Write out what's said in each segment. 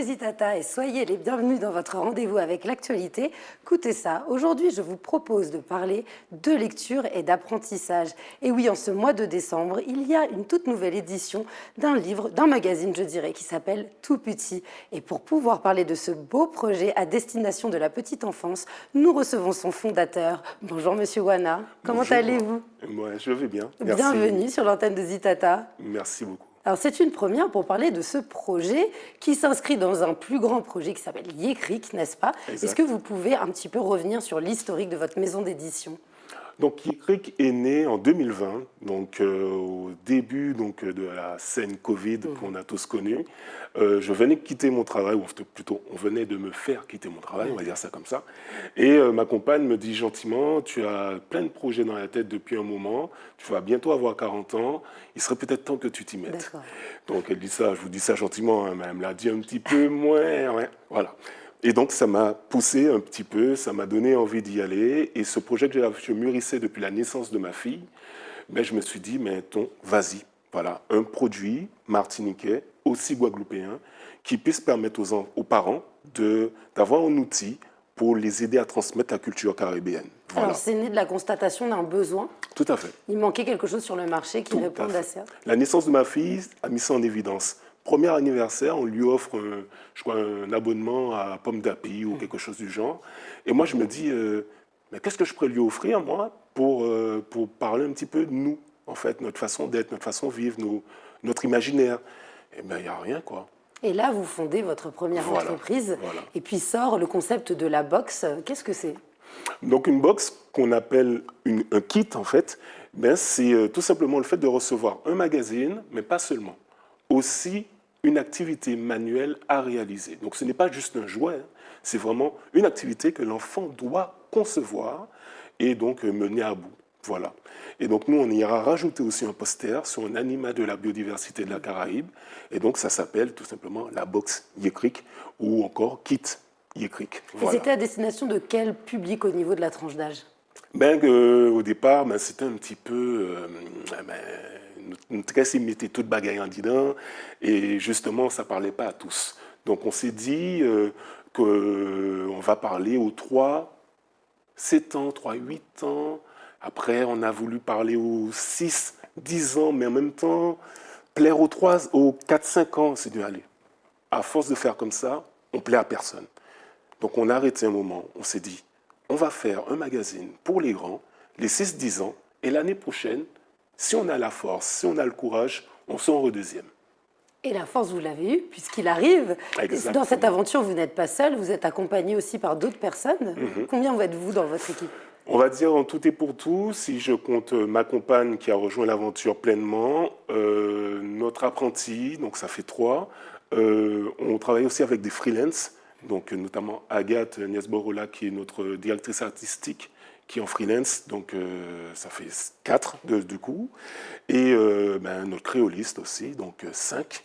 Zitata et soyez les bienvenus dans votre rendez-vous avec l'actualité. Écoutez ça, aujourd'hui je vous propose de parler de lecture et d'apprentissage. Et oui, en ce mois de décembre, il y a une toute nouvelle édition d'un livre, d'un magazine je dirais, qui s'appelle Tout Petit. Et pour pouvoir parler de ce beau projet à destination de la petite enfance, nous recevons son fondateur. Bonjour Monsieur Wana, comment allez-vous? Moi, je vais bien, merci. Bienvenue sur l'antenne de Zitata. Merci beaucoup. Alors c'est une première pour parler de ce projet qui s'inscrit dans un plus grand projet qui s'appelle Yécric, n'est-ce pas? Exact. Est-ce que vous pouvez un petit peu revenir sur l'historique de votre maison d'édition? Donc, Yécric est né en 2020, donc au début de la scène Covid qu'on a tous connue. Je venais de quitter mon travail, ou plutôt, on venait de me faire quitter mon travail, on va dire ça comme ça. Et ma compagne me dit gentiment, tu as plein de projets dans la tête depuis un moment, tu vas bientôt avoir 40 ans, il serait peut-être temps que tu t'y mettes. Donc elle dit ça, je vous dis ça gentiment, hein, mais elle me l'a dit un petit peu moins, ouais, voilà. Et donc, ça m'a poussé un petit peu, ça m'a donné envie d'y aller. Et ce projet que je mûrissais depuis la naissance de ma fille, ben, je me suis dit, mais vas-y. Voilà, un produit martiniquais, aussi guadeloupéen, qui puisse permettre aux parents d'avoir un outil pour les aider à transmettre la culture caribéenne. Voilà. Alors, c'est né de la constatation d'un besoin. Tout à fait. Il manquait quelque chose sur le marché qui réponde à ça. La naissance de ma fille a mis ça en évidence. Premier anniversaire, on lui offre, je crois, un abonnement à Pomme d'Api ou quelque chose du genre. Et moi, je me dis, mais qu'est-ce que je pourrais lui offrir, moi, pour parler un petit peu de nous, en fait, notre façon d'être, notre façon de vivre, notre imaginaire. Eh bien, il n'y a rien, quoi. Et là, vous fondez votre première entreprise. Et puis sort le concept de la box. Qu'est-ce que c'est? Donc, une box qu'on appelle un kit, en fait, ben, c'est tout simplement le fait de recevoir un magazine, mais pas seulement. Aussi une activité manuelle à réaliser. Donc ce n'est pas juste un jouet, hein, c'est vraiment une activité que l'enfant doit concevoir et donc mener à bout. Voilà. Et donc nous, on ira rajouter aussi un poster sur un animal de la biodiversité de la Caraïbe. Et donc ça s'appelle tout simplement la box Yécric ou encore Kit Yécric. Voilà. Et c'était à destination de quel public au niveau de la tranche d'âge? Au départ, c'était un petit peu... Nous mettait toute bagaille en dedans et justement ça parlait pas à tous. Donc on s'est dit qu'on va parler aux 3, 7 ans, 3, 8 ans. Après on a voulu parler aux 6, 10 ans, mais en même temps plaire aux 3, aux 4, 5 ans. C'est dit allez, à force de faire comme ça, on plaît à personne. Donc on a arrêté un moment, on s'est dit on va faire un magazine pour les grands, les 6, 10 ans et l'année prochaine, si on a la force, si on a le courage, on sort au deuxième. Et la force, vous l'avez eue, puisqu'il arrive. Exactement. Dans cette aventure, vous n'êtes pas seul, vous êtes accompagné aussi par d'autres personnes. Combien êtes-vous dans votre équipe? On va dire en tout et pour tout, si je compte ma compagne qui a rejoint l'aventure pleinement, notre apprenti, donc ça fait 3. On travaille aussi avec des freelances, donc notamment Agathe Niès-Borola qui est notre directrice artistique, qui est en freelance, donc ça fait 4 du coup. Et notre créoliste aussi, donc 5.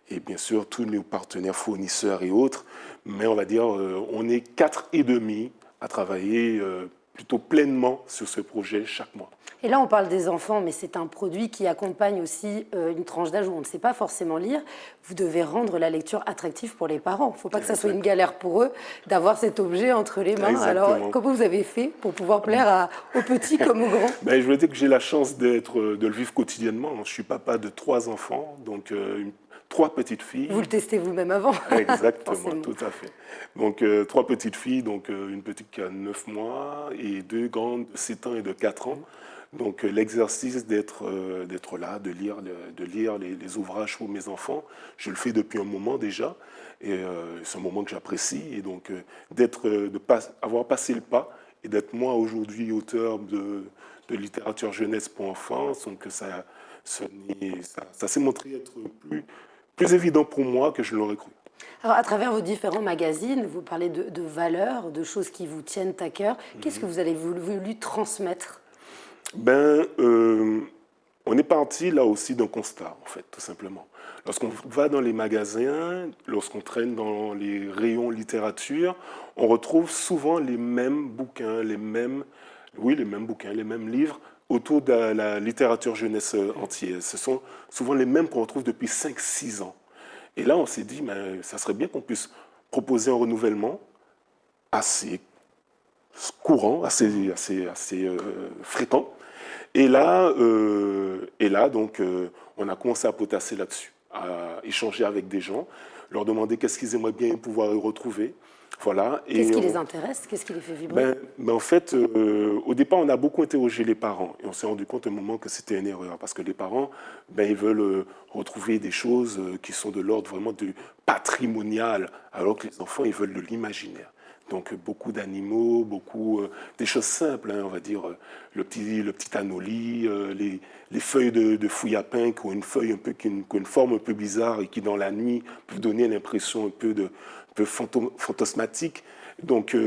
Et bien sûr, tous nos partenaires fournisseurs et autres. Mais on va dire, on est 4 et demi à travailler plutôt pleinement sur ce projet chaque mois. Et là, on parle des enfants, mais c'est un produit qui accompagne aussi une tranche d'âge où on ne sait pas forcément lire. Vous devez rendre la lecture attractive pour les parents. Il ne faut pas que ça soit une galère pour eux d'avoir cet objet entre les mains. Exactement. Alors, comment vous avez fait pour pouvoir plaire aux petits comme aux grands? Je veux dire que j'ai la chance de le vivre quotidiennement. Je suis papa de 3 enfants, donc 3 petites filles. Vous le testez vous-même avant. Exactement, tout à fait. Donc 3 petites filles, donc une petite qui a 9 mois et 2 grandes de 7 ans et de 4 ans. Donc l'exercice d'être là, de lire les ouvrages pour mes enfants, je le fais depuis un moment déjà. Et c'est un moment que j'apprécie. Et donc avoir passé le pas et d'être moi aujourd'hui auteur de littérature jeunesse pour enfants, donc ça s'est montré être plus évident pour moi que je l'aurais cru. Alors, à travers vos différents magazines, vous parlez de valeurs, de choses qui vous tiennent à cœur. Qu'est-ce que vous avez voulu transmettre? On est parti là aussi d'un constat, en fait, tout simplement. Lorsqu'on va dans les magasins, lorsqu'on traîne dans les rayons littérature, on retrouve souvent les mêmes bouquins, les mêmes livres autour de la littérature jeunesse entière. Ce sont souvent les mêmes qu'on retrouve depuis 5-6 ans. Et là, on s'est dit, mais ça serait bien qu'on puisse proposer un renouvellement assez courant, assez fréquent. Et là, donc, on a commencé à potasser là-dessus, à échanger avec des gens, leur demander qu'est-ce qu'ils aimeraient bien pouvoir retrouver. Voilà. Qu'est-ce qui les intéresse? Qu'est-ce qui les fait vibrer? En fait, au départ, on a beaucoup interrogé les parents et on s'est rendu compte à un moment que c'était une erreur parce que les parents, ils veulent retrouver des choses qui sont de l'ordre vraiment du patrimonial, alors que les enfants, ils veulent de l'imaginaire. Donc beaucoup d'animaux, beaucoup des choses simples, hein, on va dire le petit anoli, les feuilles de fouille à pain qui ont une feuille un peu qui ont une forme un peu bizarre et qui dans la nuit peuvent donner l'impression un peu fantasmatique. Donc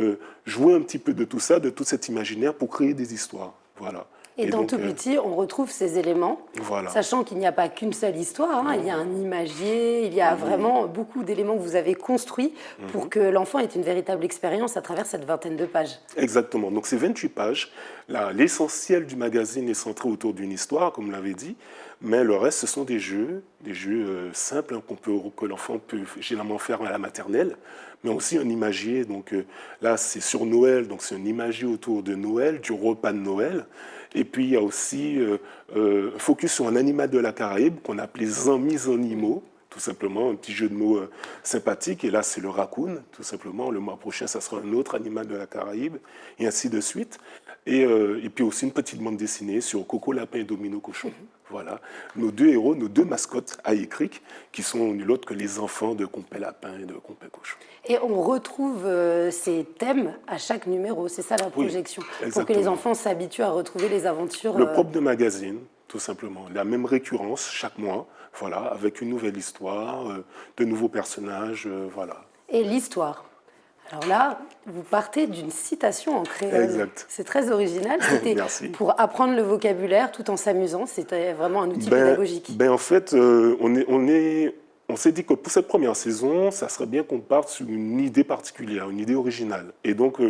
jouer un petit peu de tout ça, de tout cet imaginaire pour créer des histoires, voilà. Et dans donc, Tout Petit, on retrouve ces éléments, voilà. sachant qu'il n'y a pas qu'une seule histoire, hein, il y a un imagier, il y a vraiment beaucoup d'éléments que vous avez construits pour que l'enfant ait une véritable expérience à travers cette vingtaine de pages. Exactement. Donc c'est 28 pages. L'essentiel du magazine est centré autour d'une histoire, comme vous l'avez dit, mais le reste, ce sont des jeux simples hein, que l'enfant peut généralement faire à la maternelle, mais aussi un imagier. Donc là, c'est sur Noël, donc c'est un imagier autour de Noël, du repas de Noël. Et puis il y a aussi un focus sur un animal de la Caraïbe qu'on appelait Amis animaux. Tout simplement, un petit jeu de mots sympathique. Et là, c'est le raccoon, tout simplement. Le mois prochain, ça sera un autre animal de la Caraïbe, et ainsi de suite. Et puis aussi une petite bande dessinée sur Coco Lapin et Domino Cochon. Voilà, nos deux héros, nos deux mascottes à Écric, qui sont nul autre que les enfants de Compé Lapin et de Compé Cochon. Et on retrouve ces thèmes à chaque numéro, c'est ça la projection, pour que les enfants s'habituent à retrouver les aventures. Le propre de magazine, tout simplement. La même récurrence chaque mois, voilà, avec une nouvelle histoire, de nouveaux personnages, voilà. Et l'histoire. Alors là, vous partez d'une citation en créole. Exact. C'est très original. C'était pour apprendre le vocabulaire tout en s'amusant. C'était vraiment un outil pédagogique. En fait, on s'est dit que pour cette première saison, ça serait bien qu'on parte sur une idée particulière, une idée originale. Et donc,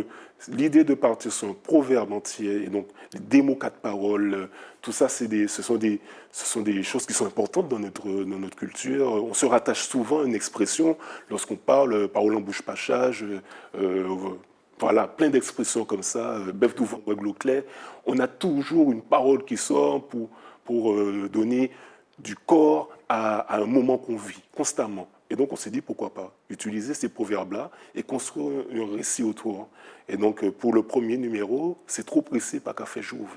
l'idée de partir sur un proverbe entier, et donc des mots, quatre paroles, tout ça, ce sont des choses qui sont importantes dans notre culture. On se rattache souvent à une expression lorsqu'on parle, parole en bouche pachage, voilà, plein d'expressions comme ça, bœuf d'ouvre, l'eau clair. On a toujours une parole qui sort pour donner du corps à un moment qu'on vit constamment. Et donc on s'est dit pourquoi pas utiliser ces proverbes-là et construire un récit autour. Et donc pour le premier numéro, c'est trop pressé, pas qu'à faire j'ouvre.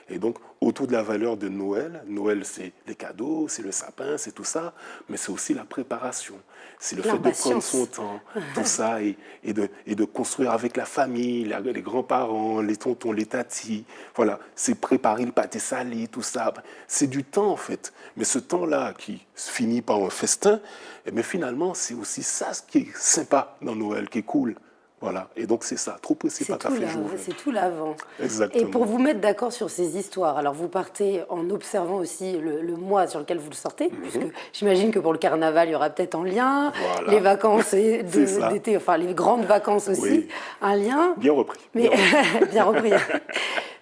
Et donc autour de la valeur de Noël, Noël c'est les cadeaux, c'est le sapin, c'est tout ça, mais c'est aussi la préparation. C'est le fait de prendre son temps, tout ça, et de construire avec la famille, les grands-parents, les tontons, les tatis. Voilà, c'est préparer le pâté salé, tout ça. C'est du temps en fait. Mais ce temps-là qui finit par un festin, mais finalement c'est aussi ça ce qui est sympa dans Noël, qui est cool. Voilà, et donc c'est ça, trop pressé, pas café jour. C'est tout l'avant. Exactement. Et pour vous mettre d'accord sur ces histoires, alors vous partez en observant aussi le mois sur lequel vous le sortez, puisque j'imagine que pour le carnaval, il y aura peut-être un lien, les vacances d'été, enfin les grandes vacances aussi, un lien. Bien repris. Mais, bien repris.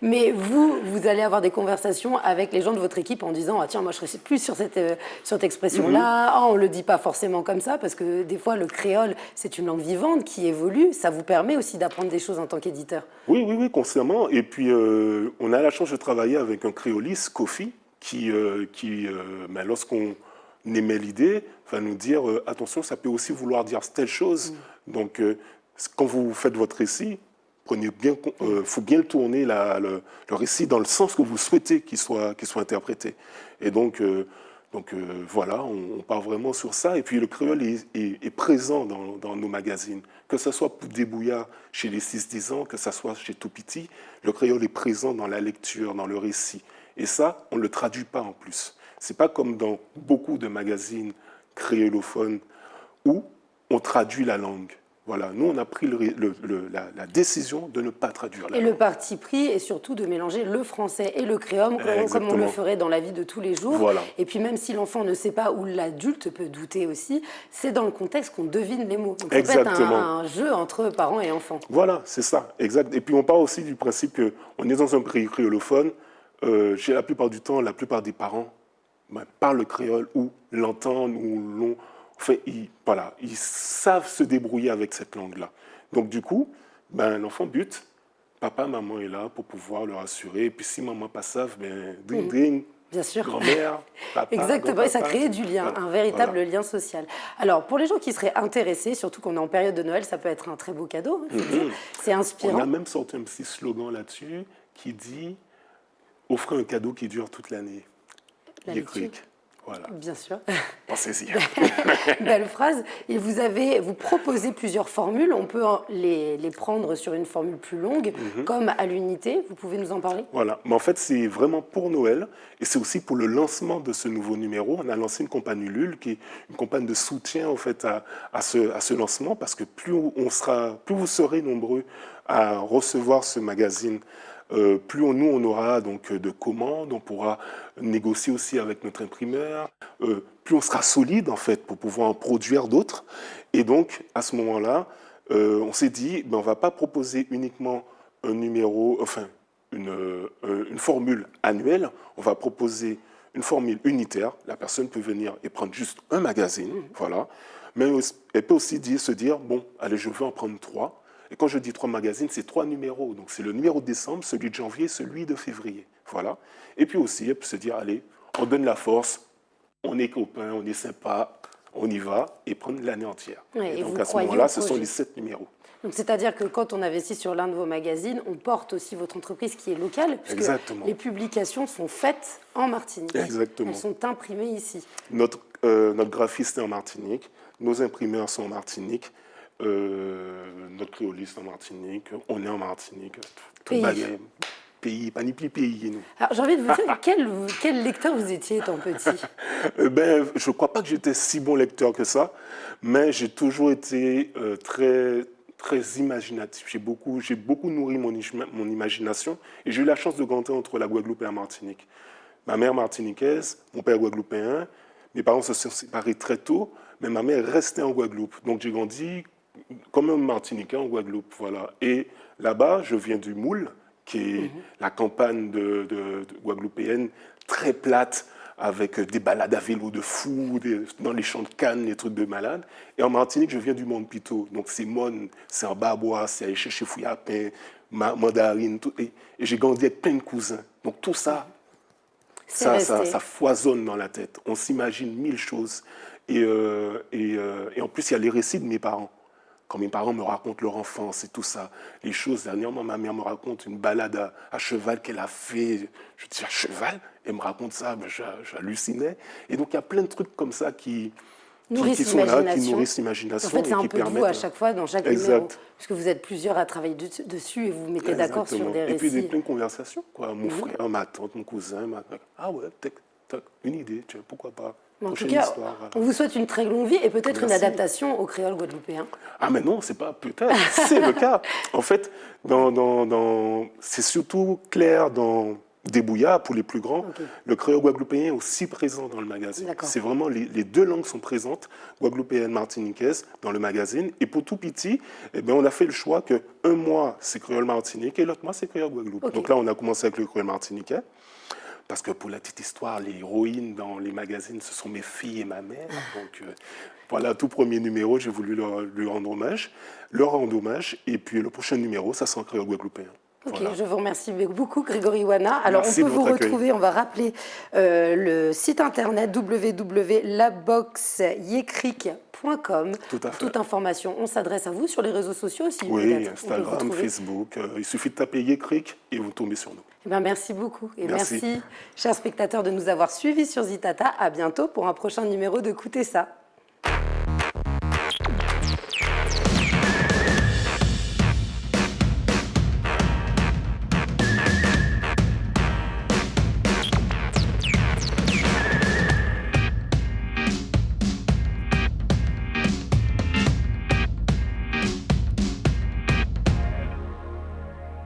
Mais vous allez avoir des conversations avec les gens de votre équipe en disant « Ah tiens, moi je serais plus sur cette expression-là, on ne le dit pas forcément comme ça », parce que des fois le créole, c'est une langue vivante qui évolue, ça vous permet aussi d'apprendre des choses en tant qu'éditeur. Oui, consciemment. Et puis on a la chance de travailler avec un créoliste, Kofi, qui lorsqu'on émet l'idée, va nous dire attention, ça peut aussi vouloir dire telle chose. Donc quand vous faites votre récit, faut bien le tourner le récit dans le sens que vous souhaitez qu'il soit interprété. Et donc voilà, on part vraiment sur ça. Et puis le créole est présent dans nos magazines. Que ce soit pour Débouillard chez les 6-10 ans, que ce soit chez Tout Petit, le créole est présent dans la lecture, dans le récit. Et ça, on ne le traduit pas en plus. Ce n'est pas comme dans beaucoup de magazines créolophones où on traduit la langue. Voilà, nous, on a pris la décision de ne pas traduire la langue. Et le parti pris est surtout de mélanger le français et le créole, comme on le ferait dans la vie de tous les jours. Voilà. Et puis même si l'enfant ne sait pas, ou l'adulte peut douter aussi, c'est dans le contexte qu'on devine les mots. Donc ça peut être un jeu entre parents et enfants. Voilà, c'est ça, exact. Et puis on part aussi du principe qu'on est dans un pays créolophone. La plupart du temps, la plupart des parents parlent le créole ou l'entendent ou l'ont enfin, voilà, ils savent se débrouiller avec cette langue-là. Donc du coup, ben, l'enfant bute, papa, maman est là pour pouvoir le rassurer. Et puis si maman pas savent, ben, dring, dring, Bien sûr. grand-mère, papa, Exactement, et ça grand-papa. crée du lien, Voilà. un véritable Voilà. lien social. Alors, pour les gens qui seraient intéressés, surtout qu'on est en période de Noël, ça peut être un très beau cadeau, il faut le dire. C'est On inspirant. a même sorti un petit slogan là-dessus qui dit offrez un cadeau qui dure toute l'année. La Yekrich. lecture. Voilà. Bien sûr. Pensez-y. Belle phrase. Et vous proposez plusieurs formules. On peut les prendre sur une formule plus longue, comme à l'unité. Vous pouvez nous en parler? Voilà, mais en fait c'est vraiment pour Noël et c'est aussi pour le lancement de ce nouveau numéro. On a lancé une campagne Ulule qui est une campagne de soutien en fait à ce lancement parce que plus vous serez nombreux à recevoir ce magazine, plus nous on aura donc de commandes, on pourra négocier aussi avec notre imprimeur, plus on sera solide en fait pour pouvoir en produire d'autres. Et donc à ce moment-là, on s'est dit ben, on va pas proposer uniquement un numéro, enfin une formule annuelle, on va proposer une formule unitaire. La personne peut venir et prendre juste un magazine, voilà. Mais elle peut aussi se dire, bon, allez, je veux en prendre 3. Et quand je dis 3 magazines, c'est 3 numéros. Donc c'est le numéro de décembre, celui de janvier, celui de février, voilà. Et puis aussi, elle peut se dire, allez, on donne la force, on est copains, on est sympa, on y va, et prendre l'année entière. Ouais, et et donc vous à ce croyez moment-là, au ce sont projet. les 7 numéros. Donc, c'est-à-dire que quand on investit sur l'un de vos magazines, on porte aussi votre entreprise qui est locale, puisque Exactement. les publications sont faites en Martinique. Exactement. Elles sont imprimées ici. Notre graphiste est en Martinique, nos imprimeurs sont en Martinique, notre créoliste en Martinique, on est en Martinique, tout Pays. bagay, pays, pas ni plus pays, nous. Alors, j'ai envie de vous dire, quel lecteur vous étiez étant petit? Ben, je ne crois pas que j'étais si bon lecteur que ça, mais j'ai toujours été très imaginatif. J'ai beaucoup nourri mon imagination et j'ai eu la chance de grandir entre la Guadeloupe et la Martinique. Ma mère martiniquaise, mon père guadeloupéen, mes parents se sont séparés très tôt, mais ma mère restait en Guadeloupe. Donc j'ai grandi comme un Martiniquais en Guadeloupe, voilà. Et là-bas, je viens du Moule, qui est la campagne de guadeloupéenne, très plate, avec des balades à vélo de fou, dans les champs de canne, des trucs de malade. Et en Martinique, je viens du Monde Pito. Donc c'est Mon, c'est en Barbois, c'est aller chercher Fouillapin, Mandarine, tout. Et j'ai grandi avec plein de cousins. Donc tout ça, ça foisonne dans la tête. On s'imagine 1000 choses. Et en plus, il y a les récits de mes parents. Quand mes parents me racontent leur enfance et tout ça, les choses. Dernièrement, ma mère me raconte une balade à cheval qu'elle a fait. Je dis, à cheval? Elle me raconte ça, ben, j'hallucinais. Et donc, il y a plein de trucs comme ça qui sont là, qui nourrissent l'imagination. En fait, c'est un peu de vous à chaque fois, dans chaque numéro. Puisque vous êtes plusieurs à travailler dessus et vous vous mettez d'accord sur des récits. Et puis, il y a plein de conversations. Quoi. Mon frère, ma tante, mon cousin. Ah ouais, une idée, tiens, pourquoi pas. En tout cas, histoire, voilà. On vous souhaite une très longue vie et peut-être une adaptation au créole guadeloupéen. Ah mais non, c'est pas peut-être, c'est le cas. En fait, c'est surtout clair dans Débouilla pour les plus grands. Okay. Le créole guadeloupéen est aussi présent dans le magazine. C'est vraiment les deux langues sont présentes, guadeloupéenne, martiniquaise, dans le magazine. Et pour tout petit, eh bien, on a fait le choix que un mois c'est créole martinique et l'autre mois c'est créole guadeloupe. Okay. Donc là, on a commencé avec le créole martiniquais. Parce que pour la petite histoire, les héroïnes dans les magazines, ce sont mes filles et ma mère. Donc voilà, tout premier numéro, j'ai voulu leur rendre hommage. Et puis le prochain numéro, ça sera en créole guadeloupéen. Ok, voilà. Je vous remercie beaucoup, Grégory Wanna. Alors, merci on peut vous retrouver, on va rappeler le site internet www.laboxyecric.com. Toute information, on s'adresse à vous sur les réseaux sociaux aussi. Oui, Instagram, Facebook. Il suffit de taper Yecric et vous tombez sur nous. Eh bien, merci beaucoup. Et merci, chers spectateurs, de nous avoir suivis sur Zitata. À bientôt pour un prochain numéro de Écoutez ça.